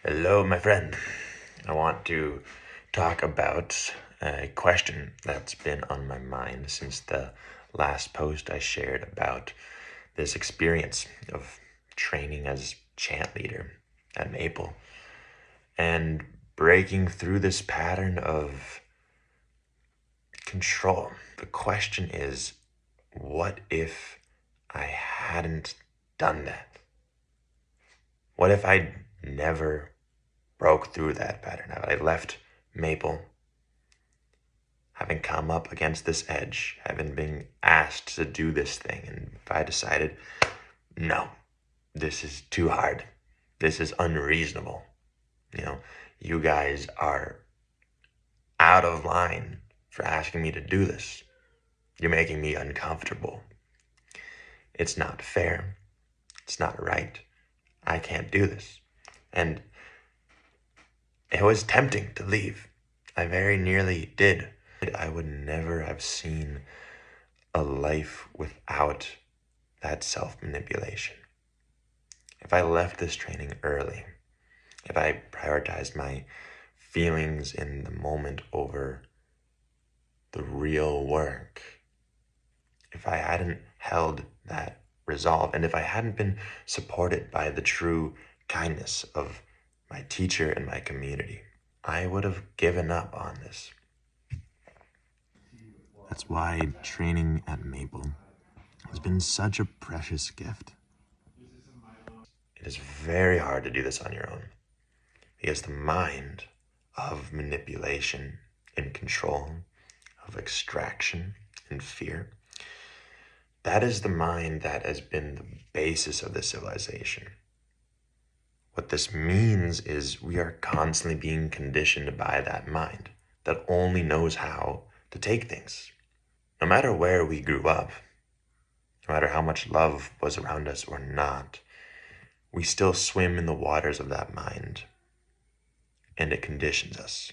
Hello, my friend. I want to talk about a question that's been on my mind since the last post I shared about this experience of training as chant leader at Maple and breaking through this pattern of control. The question is, what if I hadn't done that? What if I never broke through that pattern? I left Maple, having come up against this edge, having been asked to do this thing, and if I decided, no, this is too hard, this is unreasonable, you guys are out of line for asking me to do this. You're making me uncomfortable. It's not fair. It's not right. I can't do this. And it was tempting to leave. I very nearly did. I would never have seen a life without that self-manipulation. If I left this training early, if I prioritized my feelings in the moment over the real work, if I hadn't held that resolve, and if I hadn't been supported by the true kindness of my teacher and my community, I would have given up on this. That's why training at Maple has been such a precious gift. It is very hard to do this on your own because the mind of manipulation and control, of extraction and fear, that is the mind that has been the basis of this civilization. What this means is we are constantly being conditioned by that mind that only knows how to take things. No matter where we grew up, no matter how much love was around us or not, we still swim in the waters of that mind, and it conditions us.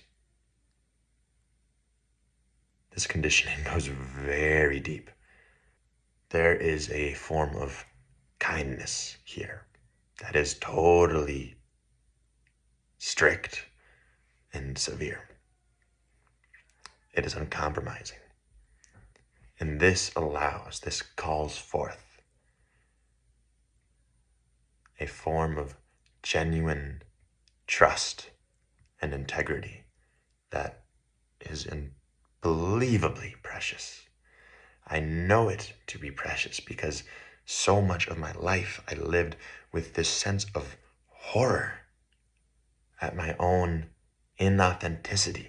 This conditioning goes very deep. There is a form of kindness here that is totally strict and severe. It is uncompromising. And this calls forth a form of genuine trust and integrity that is unbelievably precious. I know it to be precious because so much of my life I lived with this sense of horror at my own inauthenticity.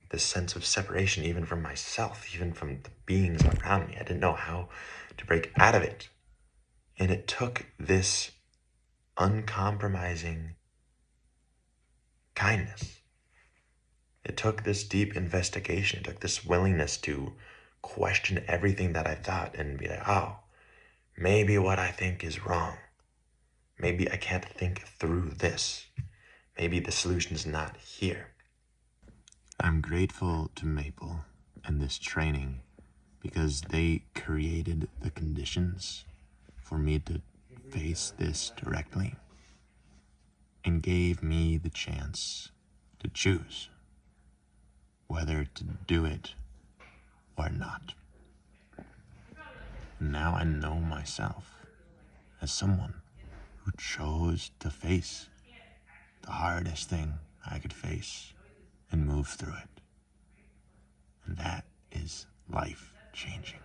This sense of separation, even from myself, even from the beings around me. I didn't know how to break out of it. And it took this uncompromising kindness. It took this deep investigation. It took this willingness to question everything that I thought and be like, oh, maybe what I think is wrong. Maybe I can't think through this. Maybe the solution's not here. I'm grateful to Maple and this training because they created the conditions for me to face this directly and gave me the chance to choose whether to do it or not. Now I know myself as someone who chose to face the hardest thing I could face and move through it. And that is life-changing.